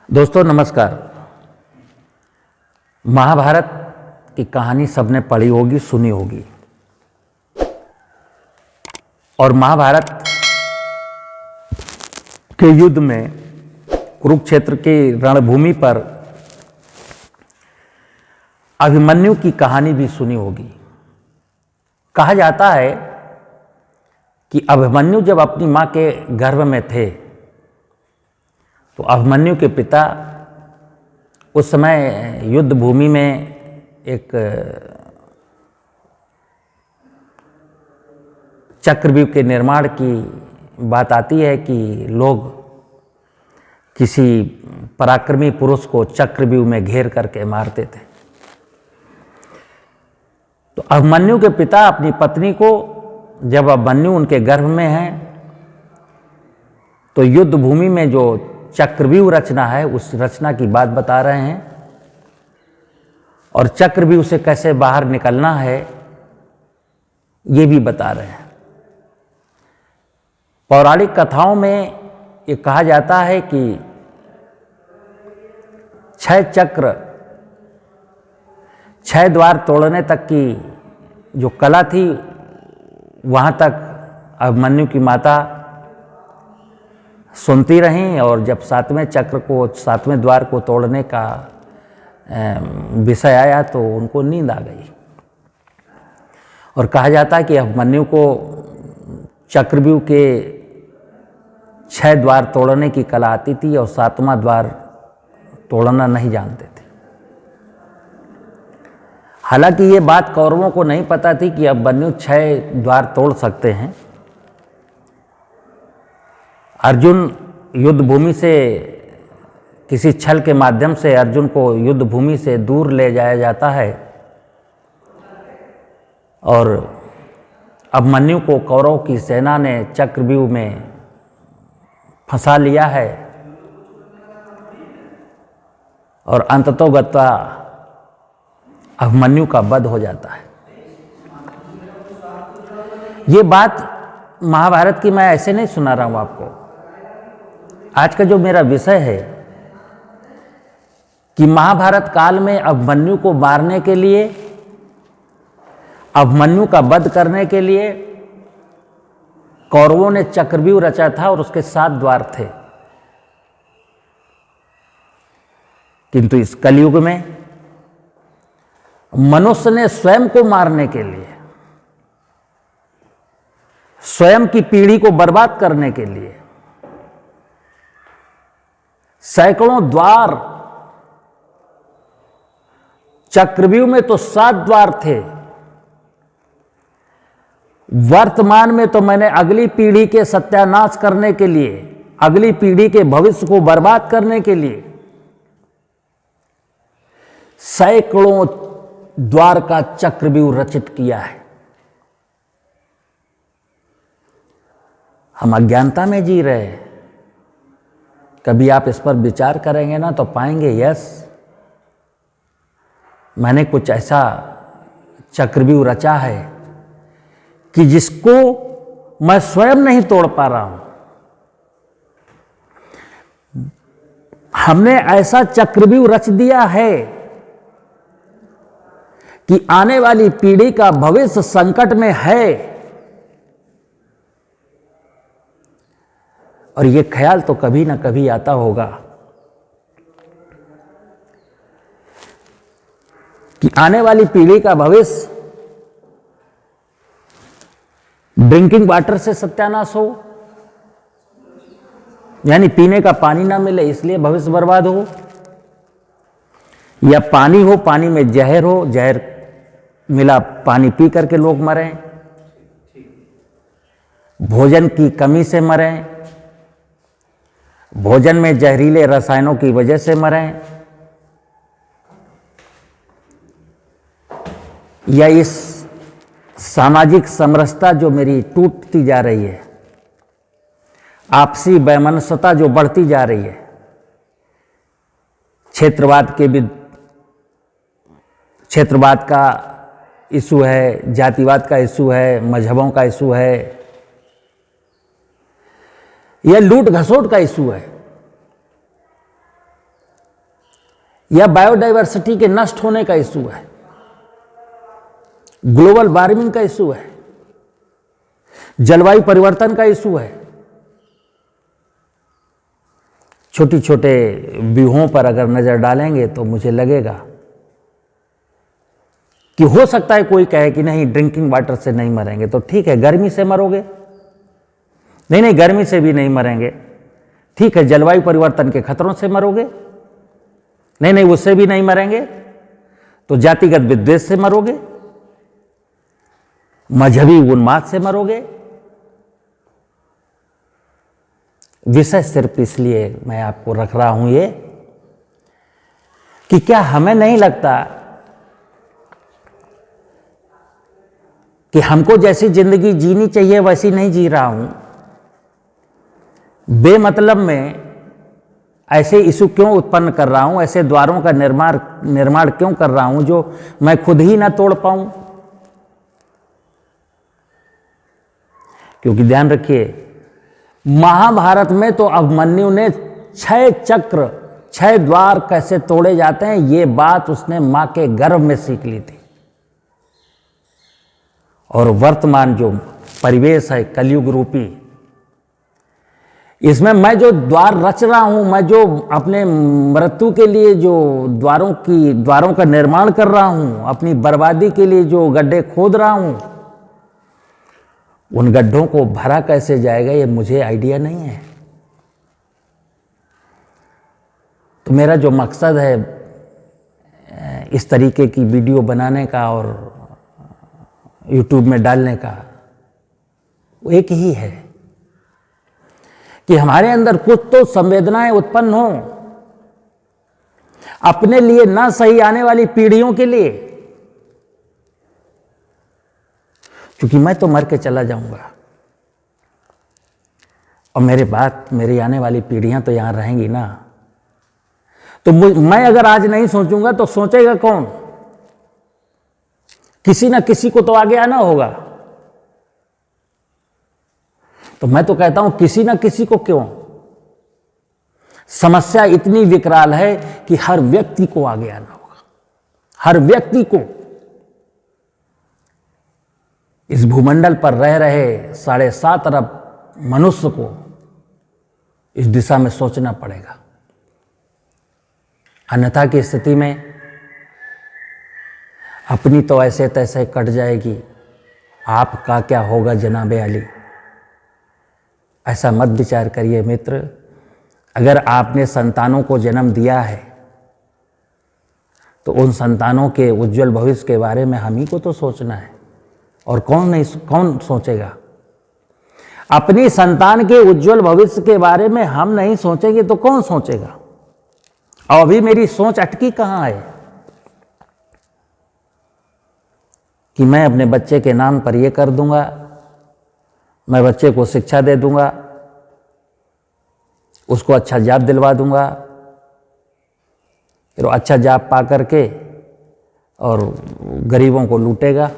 दोस्तों नमस्कार। महाभारत की कहानी सबने पढ़ी होगी, सुनी होगी। और महाभारत के युद्ध में कुरुक्षेत्र की रणभूमि पर अभिमन्यु की कहानी भी सुनी होगी। कहा जाता है कि अभिमन्यु जब अपनी मां के गर्भ में थे तो अभिमन्यु के पिता उस समय युद्ध भूमि में एक चक्रव्यूह के निर्माण की बात आती है कि लोग किसी पराक्रमी पुरुष को चक्रव्यूह में घेर करके मारते थे। तो अभिमन्यु के पिता अपनी पत्नी को, जब अभिमन्यु उनके गर्भ में है, तो युद्ध भूमि में जो चक्रव्यूह रचना है उस रचना की बात बता रहे हैं और चक्रव्यूह से कैसे बाहर निकलना है ये भी बता रहे हैं। पौराणिक कथाओं में ये कहा जाता है कि 6 चक्र 6 द्वार तोड़ने तक की जो कला थी वहां तक अभिमन्यु की माता सुनती रहीं और जब 7वें द्वार को तोड़ने का विषय आया तो उनको नींद आ गई। और कहा जाता है कि अभिमन्यु को चक्रव्यूह के 6 द्वार तोड़ने की कला आती थी और 7वां द्वार तोड़ना नहीं जानते थे। हालांकि ये बात कौरवों को नहीं पता थी कि अभिमन्यु 6 द्वार तोड़ सकते हैं। अर्जुन युद्ध भूमि से किसी छल के माध्यम से अर्जुन को युद्ध भूमि से दूर ले जाया जाता है और अभिमन्यु को कौरव की सेना ने चक्रव्यूह में फंसा लिया है और अंततोगत्वा अभिमन्यु का वध हो जाता है। ये बात महाभारत की मैं ऐसे नहीं सुना रहा हूं आपको। आज का जो मेरा विषय है कि महाभारत काल में अभिमन्यु को मारने के लिए, अभिमन्यु का वध करने के लिए कौरवों ने चक्रव्यूह रचा था और उसके 7 द्वार थे। किंतु इस कलयुग में मनुष्य ने स्वयं को मारने के लिए, स्वयं की पीढ़ी को बर्बाद करने के लिए सैकड़ों द्वार, चक्रव्यूह में तो 7 द्वार थे। वर्तमान में तो मैंने अगली पीढ़ी के सत्यानाश करने के लिए, अगली पीढ़ी के भविष्य को बर्बाद करने के लिए सैकड़ों द्वार का चक्रव्यूह रचित किया है। हम अज्ञानता में जी रहे हैं। कभी आप इस पर विचार करेंगे ना तो पाएंगे यस, मैंने कुछ ऐसा चक्रव्यूह रचा है कि जिसको मैं स्वयं नहीं तोड़ पा रहा हूं। हमने ऐसा चक्रव्यूह रच दिया है कि आने वाली पीढ़ी का भविष्य संकट में है। और ये ख्याल तो कभी ना कभी आता होगा कि आने वाली पीढ़ी का भविष्य ड्रिंकिंग वाटर से सत्यानाश हो, यानी पीने का पानी ना मिले इसलिए भविष्य बर्बाद हो, या पानी हो, पानी में जहर हो, जहर मिला पानी पी करके लोग मरें, भोजन की कमी से मरें, भोजन में जहरीले रसायनों की वजह से मरें, या इस सामाजिक समरसता जो मेरी टूटती जा रही है, आपसी वैमनस्यता जो बढ़ती जा रही है, क्षेत्रवाद का इशू है, जातिवाद का इशू है, मजहबों का इशू है, यह लूट घसोट का इशू है। या बायोडाइवर्सिटी के नष्ट होने का इशू है, ग्लोबल वार्मिंग का इशू है, जलवायु परिवर्तन का इशू है। छोटी छोटे व्यूहों पर अगर नजर डालेंगे तो मुझे लगेगा कि हो सकता है कोई कहे कि नहीं ड्रिंकिंग वाटर से नहीं मरेंगे, तो ठीक है गर्मी से मरोगे, नहीं गर्मी से भी नहीं मरेंगे, ठीक है जलवायु परिवर्तन के खतरों से मरोगे, नहीं उससे भी नहीं मरेंगे, तो जातिगत विद्वेष से मरोगे, मजहबी उन्माद से मरोगे। विषय सिर्फ इसलिए मैं आपको रख रहा हूं ये कि क्या हमें नहीं लगता कि हमको जैसी जिंदगी जीनी चाहिए वैसी नहीं जी रहा हूं, बेमतलब में ऐसे इशू क्यों उत्पन्न कर रहा हूं, ऐसे द्वारों का निर्माण क्यों कर रहा हूं जो मैं खुद ही ना तोड़ पाऊं। क्योंकि ध्यान रखिए, महाभारत में तो अभिमन्यु ने 6 चक्र 6 द्वार कैसे तोड़े जाते हैं ये बात उसने मां के गर्भ में सीख ली थी। और वर्तमान जो परिवेश है कलयुग रूपी, इसमें मैं जो द्वार रच रहा हूं, मैं जो अपने मृत्यु के लिए जो द्वारों का निर्माण कर रहा हूं, अपनी बर्बादी के लिए जो गड्ढे खोद रहा हूं, उन गड्ढों को भरा कैसे जाएगा ये मुझे आइडिया नहीं है। तो मेरा जो मकसद है इस तरीके की वीडियो बनाने का और YouTube में डालने का, वो एक ही है कि हमारे अंदर कुछ तो संवेदनाएं उत्पन्न हो अपने लिए, ना सही आने वाली पीढ़ियों के लिए। क्योंकि मैं तो मर के चला जाऊंगा और मेरी आने वाली पीढ़ियां तो यहां रहेंगी ना। तो मैं अगर आज नहीं सोचूंगा तो सोचेगा कौन? किसी ना किसी को तो आगे आना होगा। तो मैं तो कहता हूं किसी ना किसी को क्यों, समस्या इतनी विकराल है कि हर व्यक्ति को आगे आना होगा। हर व्यक्ति को इस भूमंडल पर रह रहे 7.5 अरब मनुष्य को इस दिशा में सोचना पड़ेगा। अन्यथा की स्थिति में अपनी तो ऐसे तैसे कट जाएगी, आपका क्या होगा जनाबे अली। ऐसा मत विचार करिए मित्र। अगर आपने संतानों को जन्म दिया है तो उन संतानों के उज्जवल भविष्य के बारे में हम ही को तो सोचना है, और कौन सोचेगा? अपनी संतान के उज्जवल भविष्य के बारे में हम नहीं सोचेंगे तो कौन सोचेगा? और अभी मेरी सोच अटकी कहां है कि मैं अपने बच्चे के नाम पर यह कर दूंगा, मैं बच्चे को शिक्षा दे दूंगा, उसको अच्छा जॉब दिलवा दूंगा, फिर वो अच्छा जॉब पा करके और गरीबों को लूटेगा।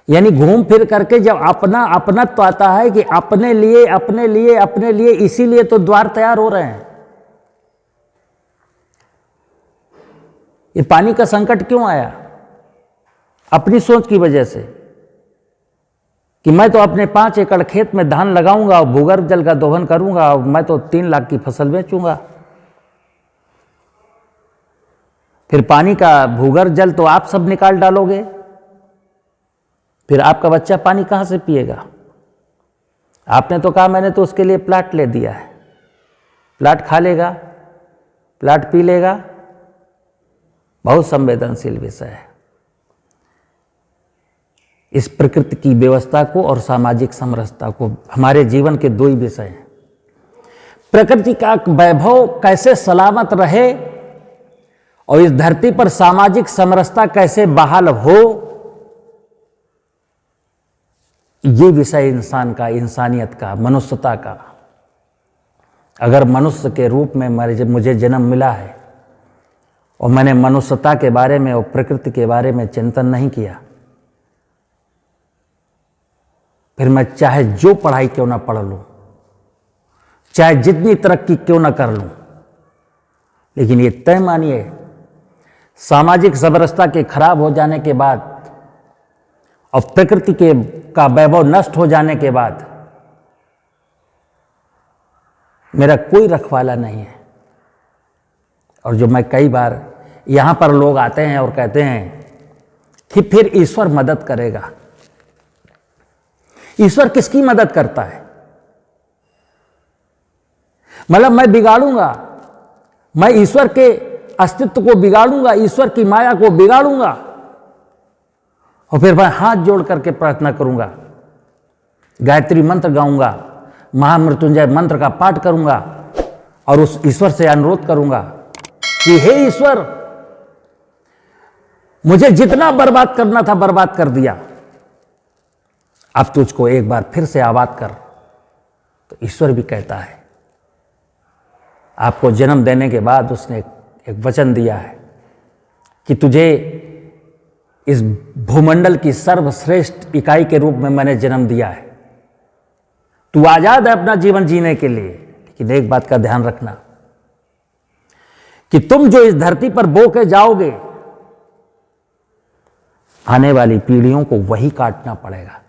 यानी घूम फिर करके जब अपनत्व आता है कि अपने लिए, इसीलिए तो द्वार तैयार हो रहे हैं। ये पानी का संकट क्यों आया? अपनी सोच की वजह से कि मैं तो अपने 5 एकड़ खेत में धान लगाऊंगा और भूगर्भ जल का दोहन करूंगा और मैं तो 3 लाख की फसल बेचूंगा। फिर पानी का भूगर्भ जल तो आप सब निकाल डालोगे, फिर आपका बच्चा पानी कहां से पिएगा? आपने तो कहा मैंने तो उसके लिए प्लाट ले दिया है, प्लाट खा लेगा, प्लाट पी लेगा। बहुत संवेदनशील विषय है। इस प्रकृति की व्यवस्था को और सामाजिक समरसता को, हमारे जीवन के 2 ही विषय हैं। प्रकृति का वैभव कैसे सलामत रहे और इस धरती पर सामाजिक समरसता कैसे बहाल हो, ये विषय इंसान का, इंसानियत का, मनुष्यता का। अगर मनुष्य के रूप में मुझे जन्म मिला है और मैंने मनुष्यता के बारे में और प्रकृति के बारे में चिंतन नहीं किया, फिर मैं चाहे जो पढ़ाई क्यों ना पढ़ लूं, चाहे जितनी तरक्की क्यों ना कर लूं, लेकिन ये तय मानिए, सामाजिक समरसता के खराब हो जाने के बाद और प्रकृति का वैभव नष्ट हो जाने के बाद मेरा कोई रखवाला नहीं है। और जो मैं कई बार यहां पर लोग आते हैं और कहते हैं कि फिर ईश्वर मदद करेगा। ईश्वर किसकी मदद करता है? मतलब मैं बिगाड़ूंगा, मैं ईश्वर के अस्तित्व को बिगाड़ूंगा, ईश्वर की माया को बिगाड़ूंगा और फिर मैं हाथ जोड़ करके प्रार्थना करूंगा, गायत्री मंत्र गाऊंगा, महामृत्युंजय मंत्र का पाठ करूंगा और उस ईश्वर से अनुरोध करूंगा कि हे ईश्वर, मुझे जितना बर्बाद करना था बर्बाद कर दिया, अब तुझको एक बार फिर से आबाद कर। तो ईश्वर भी कहता है, आपको जन्म देने के बाद उसने एक वचन दिया है कि तुझे इस भूमंडल की सर्वश्रेष्ठ इकाई के रूप में मैंने जन्म दिया है। तू आजाद है अपना जीवन जीने के लिए, लेकिन एक बात का ध्यान रखना कि तुम जो इस धरती पर बो के जाओगे, आने वाली पीढ़ियों को वही काटना पड़ेगा।